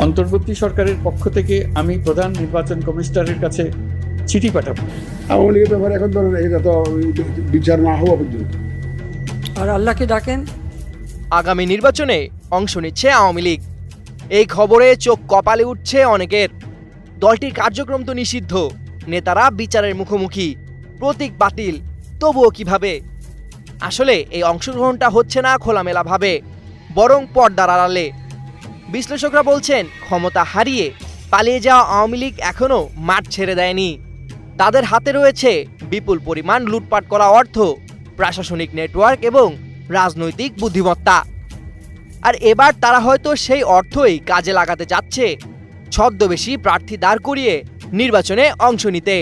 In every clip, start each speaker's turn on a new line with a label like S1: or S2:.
S1: অন্তর্বর্তী সরকারের পক্ষ থেকে আমি প্রধান নির্বাচন কমিশনারের কাছে চিঠি পাঠাবো।
S2: আওয়ামী লীগের ব্যাপারে এখন ধরেন এটা তো বিচার না হওয়া পর্যন্ত।
S3: আর আল্লাহকে ডাকেন।
S4: আগামী নির্বাচনে অংশ নিচ্ছে আওয়ামী লীগ। এই খবরে চোখ কপালে উঠছে অনেকের। দলটির কার্যক্রম তো নিষিদ্ধ, নেতারা বিচারের মুখোমুখি, প্রতীক বাতিল, তবুও কিভাবে? আসলে এই অংশগ্রহণটা হচ্ছে না খোলামেলাভাবে, বরং পর্দার আড়ালে। বিশ্লেষকরা বলছেন, ক্ষমতা হারিয়ে পালিয়ে যাওয়া আওয়ামী লীগ এখনও মাঠ ছেড়ে দেয়নি। তাদের হাতে রয়েছে বিপুল পরিমাণ লুটপাট করা অর্থ, প্রশাসনিক নেটওয়ার্ক এবং রাজনৈতিক বুদ্ধিমত্তা। আর এবার তারা হয়তো সেই অর্থই কাজে লাগাতে যাচ্ছে ছদ্মবেশী প্রার্থী দাঁড় করিয়ে নির্বাচনে অংশ নিতে।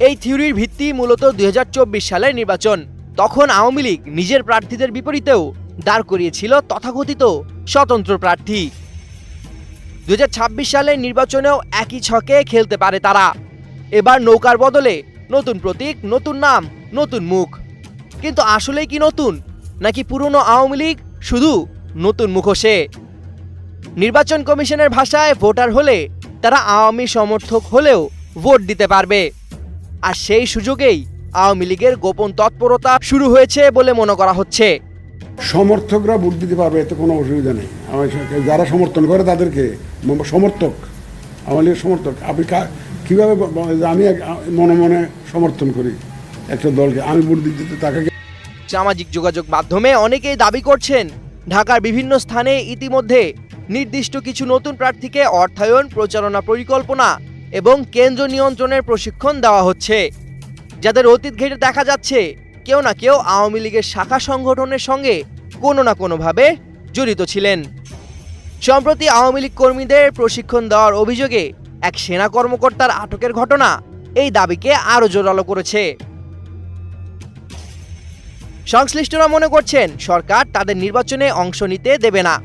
S4: এই থিওরির ভিত্তি মূলত 2024 সালের নির্বাচন। তখন আওয়ামী লীগ নিজের প্রার্থীদের বিপরীতেও দাঁড় করিয়েছিল তথাকথিত স্বতন্ত্র প্রার্থী। 2026 সালের নির্বাচনেও একই ছকে খেলতে পারে তারা। এবার নৌকার বদলে নতুন প্রতীক, নতুন নাম, নতুন মুখ। কিন্তু আসলেই কি নতুন, নাকি পুরনো আওয়ামী লীগ শুধু নতুন মুখোশে? নির্বাচন কমিশনের ভাষায় ভোটার হলে তারা আওয়ামী সমর্থক হলেও ভোট দিতে পারবে। আর সেই সুযোগেই আওয়ামী লীগের গোপন তৎপরতা শুরু হয়েছে বলে মনে করা হচ্ছে।
S2: সমর্থকরা ভোট দিতে পারবে, এতে কোনো অসুবিধা নেই। যারা সমর্থন করে তাদেরকে সমর্থক, আওয়ামী লীগের সমর্থক। আপনি কীভাবে? আমি মনে মনে সমর্থন করি একটা দলকে, আমি ভোট দিতে তাকে।
S4: সামাজিক যোগাযোগ মাধ্যমে অনেকেই দাবি করছেন, ঢাকার বিভিন্ন স্থানে ইতিমধ্যে নির্দিষ্ট কিছু নতুন প্রার্থীকে অর্থায়ন, প্রচারণা পরিকল্পনা এবং কেন্দ্র নিয়ন্ত্রণের প্রশিক্ষণ দেওয়া হচ্ছে, যাদের অতীত ঘেঁটে দেখা যাচ্ছে কেউ না কেউ আওয়ামী লীগের শাখা সংগঠনের সঙ্গে কোনো না কোনোভাবে জড়িত ছিলেন। সম্প্রতি আওয়ামী লীগ কর্মীদের প্রশিক্ষণ দেওয়ার অভিযোগে এক সেনা কর্মকর্তার আটকের ঘটনা এই দাবিকে আরও জোরালো করেছে। সংশ্লিষ্টরা মনে করছেন, সরকার তাদের নির্বাচনে অংশ নিতে দেবে না,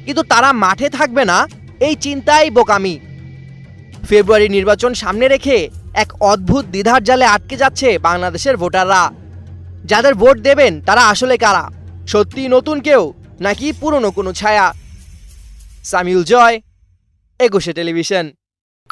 S4: কিন্তু তারা মাঠে থাকবে না, এই চিন্তাই বোকামি। ফেব্রুয়ারি নির্বাচন সামনে রেখে এক অদ্ভুত দ্বিধার জালে আটকে যাচ্ছে বাংলাদেশের ভোটাররা। যাদের ভোট দেবেন তারা আসলে কারা? সত্যি নতুন কেউ, নাকি পুরনো কোনো ছায়া? সামিউল জয়, একুশে টেলিভিশন।